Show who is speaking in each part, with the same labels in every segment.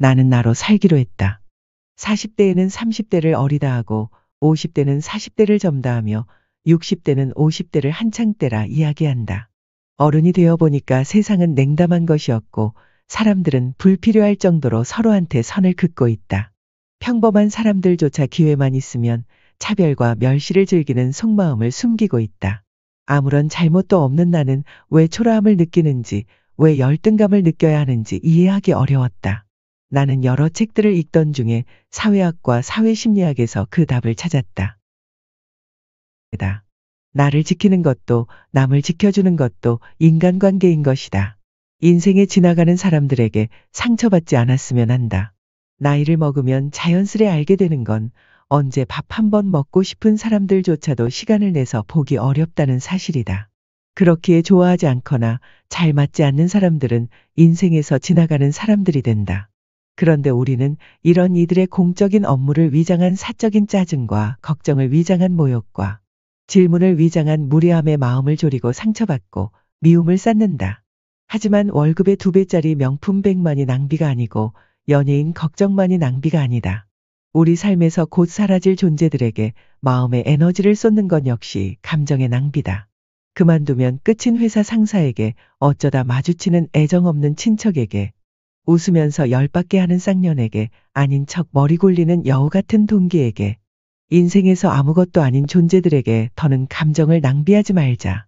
Speaker 1: 나는 나로 살기로 했다. 40대에는 30대를 어리다 하고 50대는 40대를 젊다 하며 60대는 50대를 한창 때라 이야기한다. 어른이 되어 보니까 세상은 냉담한 것이었고 사람들은 불필요할 정도로 서로한테 선을 긋고 있다. 평범한 사람들조차 기회만 있으면 차별과 멸시를 즐기는 속마음을 숨기고 있다. 아무런 잘못도 없는 나는 왜 초라함을 느끼는지, 왜 열등감을 느껴야 하는지 이해하기 어려웠다. 나는 여러 책들을 읽던 중에 사회학과 사회심리학에서 그 답을 찾았다. 나를 지키는 것도 남을 지켜주는 것도 인간관계인 것이다. 인생에 지나가는 사람들에게 상처받지 않았으면 한다. 나이를 먹으면 자연스레 알게 되는 건 언제 밥 한 번 먹고 싶은 사람들조차도 시간을 내서 보기 어렵다는 사실이다. 그렇기에 좋아하지 않거나 잘 맞지 않는 사람들은 인생에서 지나가는 사람들이 된다. 그런데 우리는 이런 이들의 공적인 업무를 위장한 사적인 짜증과 걱정을 위장한 모욕과 질문을 위장한 무례함에 마음을 졸이고 상처받고 미움을 쌓는다. 하지만 월급의 2배짜리 명품 백만이 낭비가 아니고 연예인 걱정만이 낭비가 아니다. 우리 삶에서 곧 사라질 존재들에게 마음의 에너지를 쏟는 건 역시 감정의 낭비다. 그만두면 끝인 회사 상사에게, 어쩌다 마주치는 애정 없는 친척에게, 웃으면서 열받게 하는 쌍년에게, 아닌 척 머리 굴리는 여우 같은 동기에게, 인생에서 아무것도 아닌 존재들에게 더는 감정을 낭비하지 말자.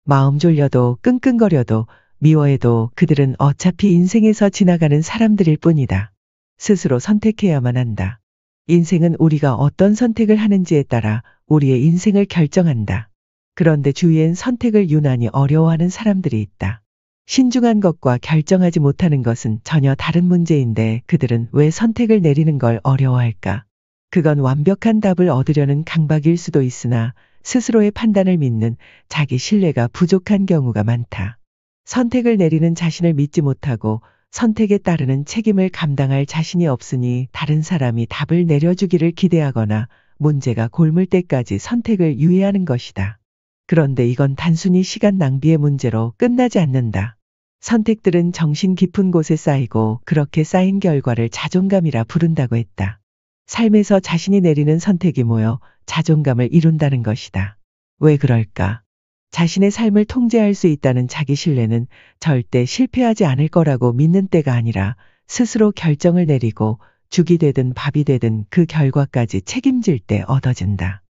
Speaker 1: 마음 졸려도 끙끙거려도 미워해도 그들은 어차피 인생에서 지나가는 사람들일 뿐이다. 스스로 선택해야만 한다. 인생은 우리가 어떤 선택을 하는지에 따라 우리의 인생을 결정한다. 그런데 주위엔 선택을 유난히 어려워하는 사람들이 있다. 신중한 것과 결정하지 못하는 것은 전혀 다른 문제인데 그들은 왜 선택을 내리는 걸 어려워할까? 그건 완벽한 답을 얻으려는 강박일 수도 있으나 스스로의 판단을 믿는 자기 신뢰가 부족한 경우가 많다. 선택을 내리는 자신을 믿지 못하고 선택에 따르는 책임을 감당할 자신이 없으니 다른 사람이 답을 내려주기를 기대하거나 문제가 골물 때까지 선택을 유예하는 것이다. 그런데 이건 단순히 시간 낭비의 문제로 끝나지 않는다. 선택들은 정신 깊은 곳에 쌓이고 그렇게 쌓인 결과를 자존감이라 부른다고 했다. 삶에서 자신이 내리는 선택이 모여 자존감을 이룬다는 것이다. 왜 그럴까? 자신의 삶을 통제할 수 있다는 자기 신뢰는 절대 실패하지 않을 거라고 믿는 때가 아니라 스스로 결정을 내리고 죽이 되든 밥이 되든 그 결과까지 책임질 때 얻어진다.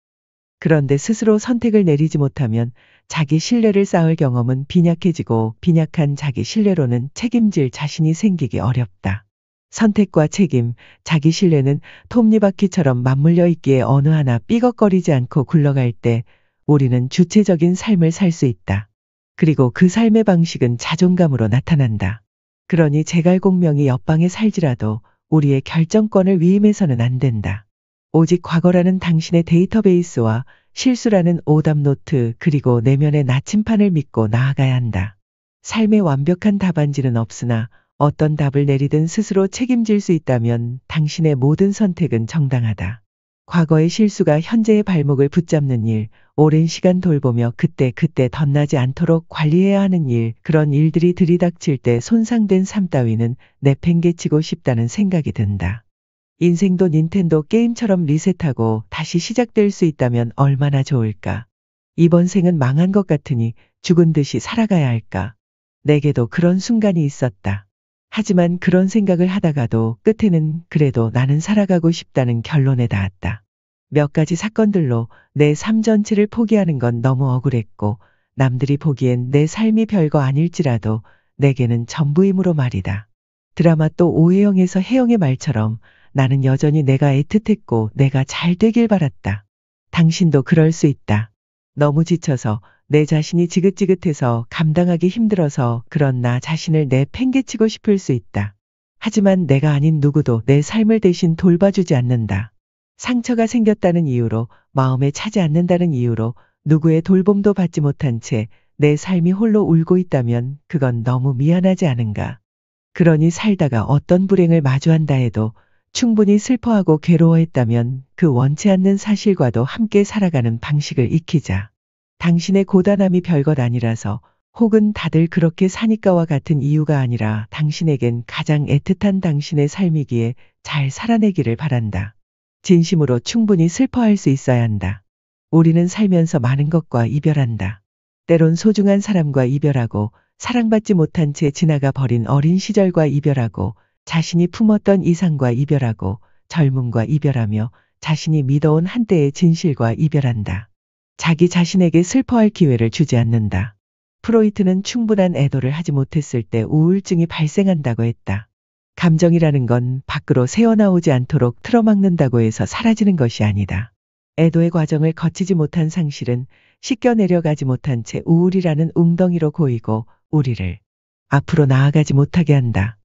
Speaker 1: 그런데 스스로 선택을 내리지 못하면 자기 신뢰를 쌓을 경험은 빈약해지고 빈약한 자기 신뢰로는 책임질 자신이 생기기 어렵다. 선택과 책임, 자기 신뢰는 톱니바퀴처럼 맞물려 있기에 어느 하나 삐걱거리지 않고 굴러갈 때 우리는 주체적인 삶을 살 수 있다. 그리고 그 삶의 방식은 자존감으로 나타난다. 그러니 제갈공명이 옆방에 살지라도 우리의 결정권을 위임해서는 안 된다. 오직 과거라는 당신의 데이터베이스와 실수라는 오답노트 그리고 내면의 나침판을 믿고 나아가야 한다. 삶의 완벽한 답안지는 없으나 어떤 답을 내리든 스스로 책임질 수 있다면 당신의 모든 선택은 정당하다. 과거의 실수가 현재의 발목을 붙잡는 일, 오랜 시간 돌보며 그때 덧나지 않도록 관리해야 하는 일, 그런 일들이 들이닥칠 때 손상된 삶 따위는 내팽개치고 싶다는 생각이 든다. 인생도 닌텐도 게임처럼 리셋하고 다시 시작될 수 있다면 얼마나 좋을까. 이번 생은 망한 것 같으니 죽은 듯이 살아가야 할까. 내게도 그런 순간이 있었다. 하지만 그런 생각을 하다가도 끝에는 그래도 나는 살아가고 싶다는 결론에 닿았다. 몇 가지 사건들로 내 삶 전체를 포기하는 건 너무 억울했고 남들이 보기엔 내 삶이 별거 아닐지라도 내게는 전부이므로 말이다. 드라마 또 오해영에서 혜영의 말처럼 나는 여전히 내가 애틋했고 내가 잘 되길 바랐다. 당신도 그럴 수 있다. 너무 지쳐서 내 자신이 지긋지긋해서 감당하기 힘들어서 그런 나 자신을 내팽개치고 싶을 수 있다. 하지만 내가 아닌 누구도 내 삶을 대신 돌봐주지 않는다. 상처가 생겼다는 이유로, 마음에 차지 않는다는 이유로 누구의 돌봄도 받지 못한 채 내 삶이 홀로 울고 있다면 그건 너무 미안하지 않은가. 그러니 살다가 어떤 불행을 마주한다 해도 충분히 슬퍼하고 괴로워했다면 그 원치 않는 사실과도 함께 살아가는 방식을 익히자. 당신의 고단함이 별것 아니라서 혹은 다들 그렇게 사니까와 같은 이유가 아니라 당신에겐 가장 애틋한 당신의 삶이기에 잘 살아내기를 바란다. 진심으로 충분히 슬퍼할 수 있어야 한다. 우리는 살면서 많은 것과 이별한다. 때론 소중한 사람과 이별하고 사랑받지 못한 채 지나가 버린 어린 시절과 이별하고 자신이 품었던 이상과 이별하고 젊음과 이별하며 자신이 믿어온 한때의 진실과 이별한다. 자기 자신에게 슬퍼할 기회를 주지 않는다. 프로이트는 충분한 애도를 하지 못했을 때 우울증이 발생한다고 했다. 감정이라는 건 밖으로 새어나오지 않도록 틀어막는다고 해서 사라지는 것이 아니다. 애도의 과정을 거치지 못한 상실은 씻겨 내려가지 못한 채 우울이라는 웅덩이로 고이고 우리를 앞으로 나아가지 못하게 한다.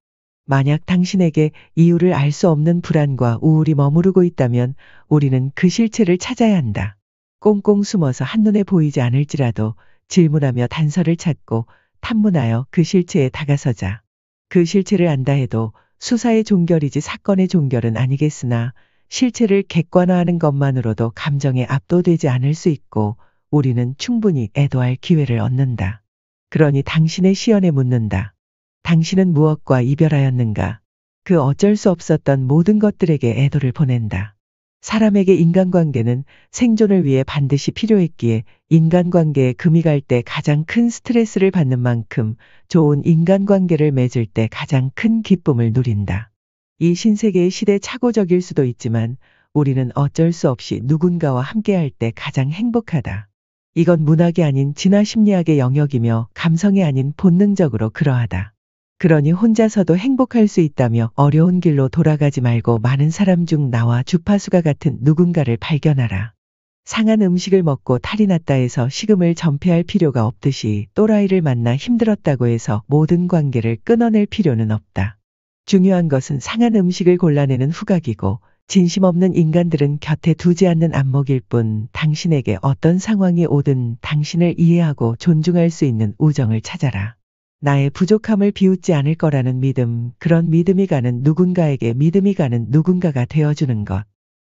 Speaker 1: 만약 당신에게 이유를 알 수 없는 불안과 우울이 머무르고 있다면 우리는 그 실체를 찾아야 한다. 꽁꽁 숨어서 한눈에 보이지 않을지라도 질문하며 단서를 찾고 탐문하여 그 실체에 다가서자. 그 실체를 안다 해도 수사의 종결이지 사건의 종결은 아니겠으나 실체를 객관화하는 것만으로도 감정에 압도되지 않을 수 있고 우리는 충분히 애도할 기회를 얻는다. 그러니 당신의 시연에 묻는다. 당신은 무엇과 이별하였는가? 그 어쩔 수 없었던 모든 것들에게 애도를 보낸다. 사람에게 인간관계는 생존을 위해 반드시 필요했기에 인간관계에 금이 갈 때 가장 큰 스트레스를 받는 만큼 좋은 인간관계를 맺을 때 가장 큰 기쁨을 누린다. 이 신세계의 시대착오적일 수도 있지만 우리는 어쩔 수 없이 누군가와 함께할 때 가장 행복하다. 이건 문학이 아닌 진화심리학의 영역이며 감성이 아닌 본능적으로 그러하다. 그러니 혼자서도 행복할 수 있다며 어려운 길로 돌아가지 말고 많은 사람 중 나와 주파수가 같은 누군가를 발견하라. 상한 음식을 먹고 탈이 났다 해서 식음을 전폐할 필요가 없듯이 또라이를 만나 힘들었다고 해서 모든 관계를 끊어낼 필요는 없다. 중요한 것은 상한 음식을 골라내는 후각이고 진심 없는 인간들은 곁에 두지 않는 안목일 뿐 당신에게 어떤 상황이 오든 당신을 이해하고 존중할 수 있는 우정을 찾아라. 나의 부족함을 비웃지 않을 거라는 믿음, 그런 믿음이 가는 누군가에게 믿음이 가는 누군가가 되어주는 것.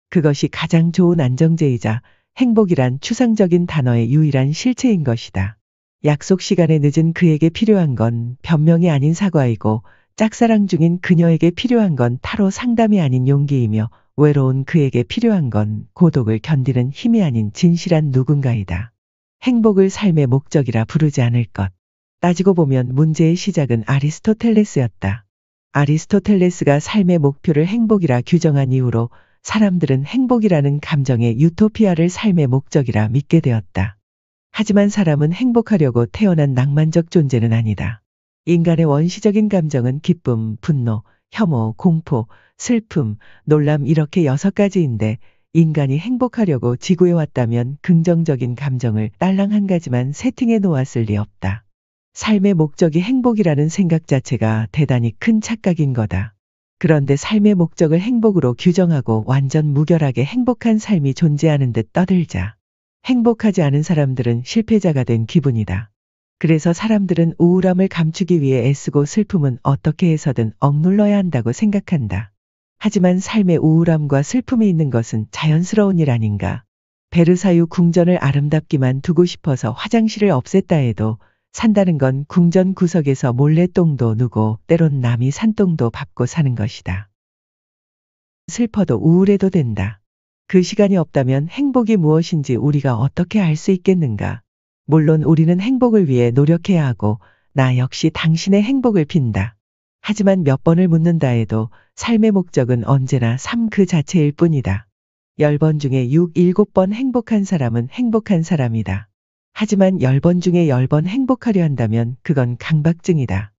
Speaker 1: 그것이 가장 좋은 안정제이자 행복이란 추상적인 단어의 유일한 실체인 것이다. 약속 시간에 늦은 그에게 필요한 건 변명이 아닌 사과이고 짝사랑 중인 그녀에게 필요한 건 타로 상담이 아닌 용기이며 외로운 그에게 필요한 건 고독을 견디는 힘이 아닌 진실한 누군가이다. 행복을 삶의 목적이라 부르지 않을 것. 따지고 보면 문제의 시작은 아리스토텔레스였다. 아리스토텔레스가 삶의 목표를 행복이라 규정한 이후로 사람들은 행복이라는 감정의 유토피아를 삶의 목적이라 믿게 되었다. 하지만 사람은 행복하려고 태어난 낭만적 존재는 아니다. 인간의 원시적인 감정은 기쁨, 분노, 혐오, 공포, 슬픔, 놀람 이렇게 6가지인데 인간이 행복하려고 지구에 왔다면 긍정적인 감정을 딸랑 한 가지만 세팅해 놓았을 리 없다. 삶의 목적이 행복이라는 생각 자체가 대단히 큰 착각인 거다. 그런데 삶의 목적을 행복으로 규정하고 완전 무결하게 행복한 삶이 존재하는 듯 떠들자. 행복하지 않은 사람들은 실패자가 된 기분이다. 그래서 사람들은 우울함을 감추기 위해 애쓰고 슬픔은 어떻게 해서든 억눌러야 한다고 생각한다. 하지만 삶의 우울함과 슬픔이 있는 것은 자연스러운 일 아닌가. 베르사유 궁전을 아름답기만 두고 싶어서 화장실을 없앴다 해도 산다는 건 궁전 구석에서 몰래 똥도 누고 때론 남이 산똥도 밟고 사는 것이다. 슬퍼도 우울해도 된다. 그 시간이 없다면 행복이 무엇인지 우리가 어떻게 알 수 있겠는가. 물론 우리는 행복을 위해 노력해야 하고 나 역시 당신의 행복을 빈다. 하지만 몇 번을 묻는다 해도 삶의 목적은 언제나 삶 그 자체일 뿐이다. 10번 중에 6, 7번 행복한 사람은 행복한 사람이다. 하지만 10번 중에 10번 행복하려 한다면 그건 강박증이다.